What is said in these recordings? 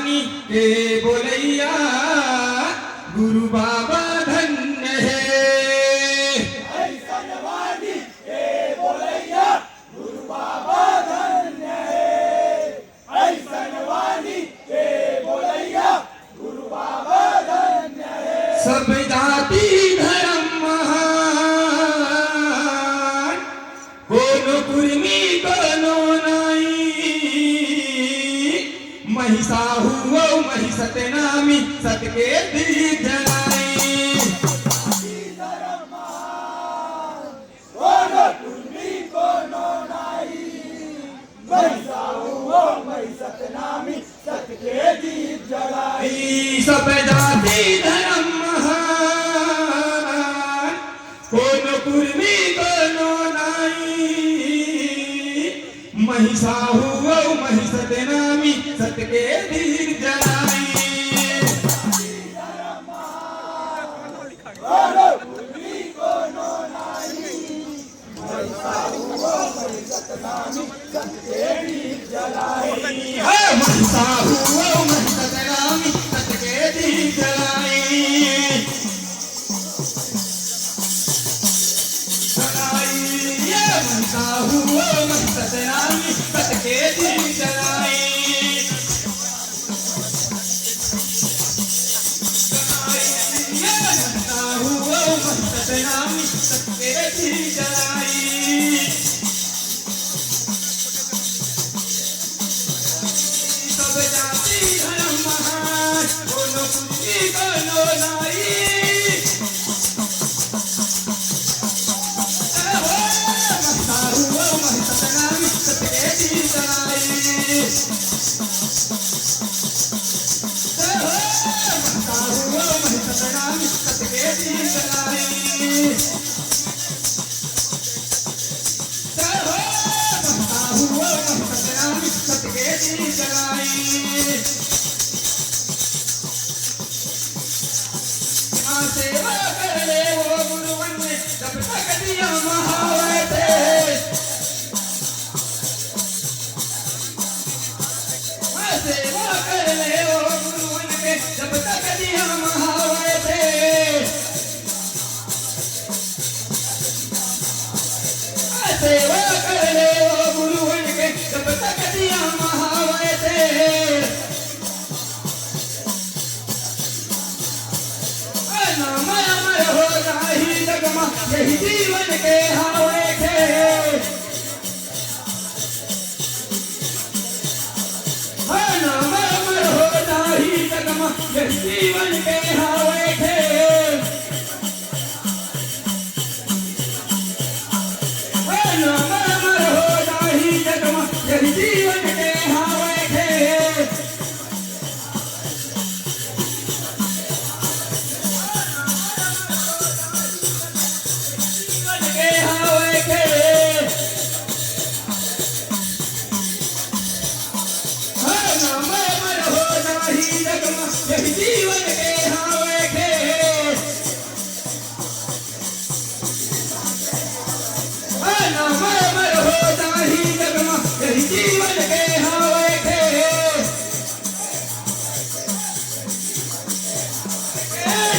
वाणी के बोलैया गुरु बाबा धन्य है। ऐसन वाणी के बोलैया गुरु बाबा धन्य है। ऐसन वाणी के बोलैया गुरु बाबा धन्य है। सब जाति धर्म महान कोनो कुर्मी कोनो नाई महिषा हुआ महिषत नामी सतके दीप जलाई। धर्म महान कोनो कुर्मी कोनो नाई महिषा हुआ महिषत नामी सतके दीप जलाई। सब जाति धर्म महान कोनो कुर्मी कोनो नाई महिषा हुआ महिषत नामी सतके दीप जलाई। कोनो कुर्मी कोनो नाई महिषा हुआ महिषत नामी सतके दीप जलाई। महिषा हुआ महिषत नामी सतके दीप जलाई। महिषा हुआ महिषत नामी सतके दीप जलाई। महिषा हुआ महिषत नामी सतके दीप जलाई। सब जाति धर्म महान कोनो कुर्मी कोनो नाई महिषा हुआ महिषत नामी सतके दीप जलाई। महिषा हुआ महिषत नामी सतके दीप जलाई। महिषा हुआ महिषत नामी सतके दीप जलाई। सेवा कर ले वो गुरुवन ने जब तक दिया महावय थे। सेवा कर ले वो गुरुवन के जब तक दिया महावय थे। सेवा कर ले वो गुरुवन के जब तक दिया महावय थे। नाम अमर हो जाहि जगमा यही जीवन के हावे थे। नाम अमर हो जाहि जगमा यही जीवन के हावे थे। नाम अमर हो जाहि जगमा यही जीवन के हावे थे। यही जीवन के हावे थे। नाम अमर हो जाहि जगमा यही जीवन के हावे थे।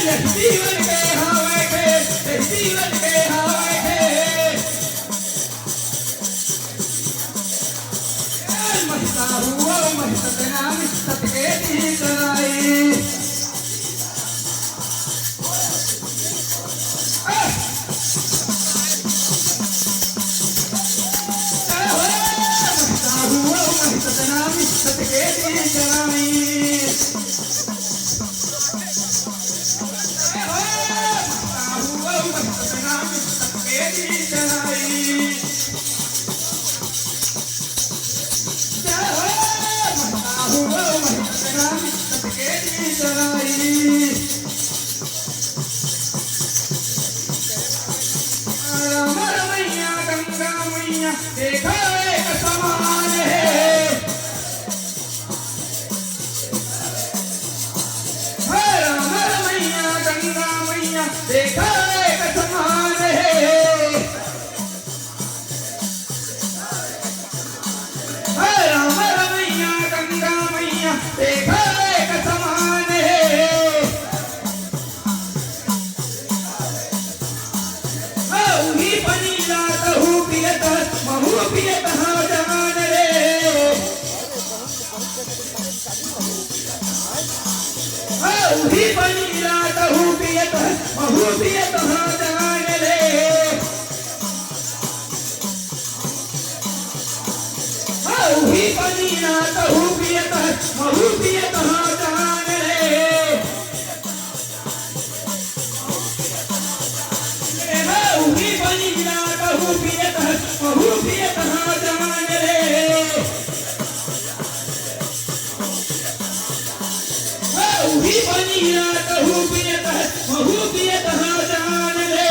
यही जीवन के हावे थे। यही जीवन के हावे थे। महिषा हुआ महिषत नामी सतके दीप जलाई। महिषा हुआ महिषत नामी सतके दीप जलाई। महिषा हुआ महिषत नामी सतके दीप जलाई। हुआ महिषत नामी सतके दीप जलाई। राम रमैया गंगा मैया देखा एक समान है। राम रमैया गंगा मैया देखा एक समान है। राम रमैया गंगा मैया देखा एक समान है। उही पनीला तहु पियत महु पियत हा जान रे। उही पनीला तहु पियत महु पियत हा जान रे। उही पनीला तहु पियत महु पियत हा जान रे। उही पनीला तहु पियत महु पियत हा जान रे। उही पनीला तहु पियत महु पियत हा जान रे।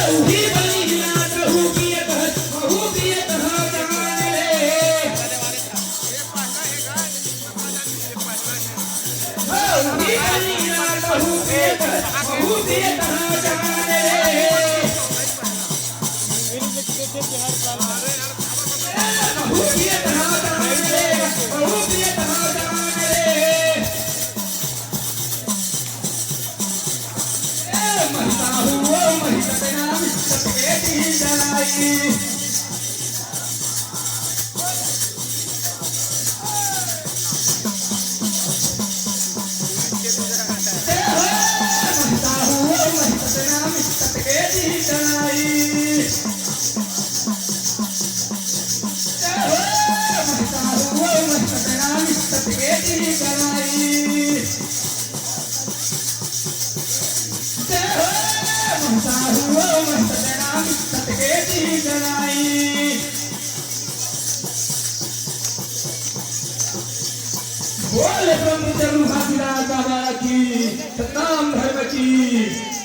उही पनीला तहु पियत महु पियत हा जान रे। उही पनीला तहु पियत महु पियत हा जान रे। महु पियत हा जान रे। महु पियत हा जान रे। महिता हुओ महिता तेरा सतके दी जलाई। महिता हुओ महिता तेरा सतके दी जलाई। महिता हुओ महिता तेरा सतके दी जलाई। महिता हुओ महिता तेरा सतके दी जलाई। बोले ब्रह्मचर्य हाजिरा बाबा की सतनाम धर्म की।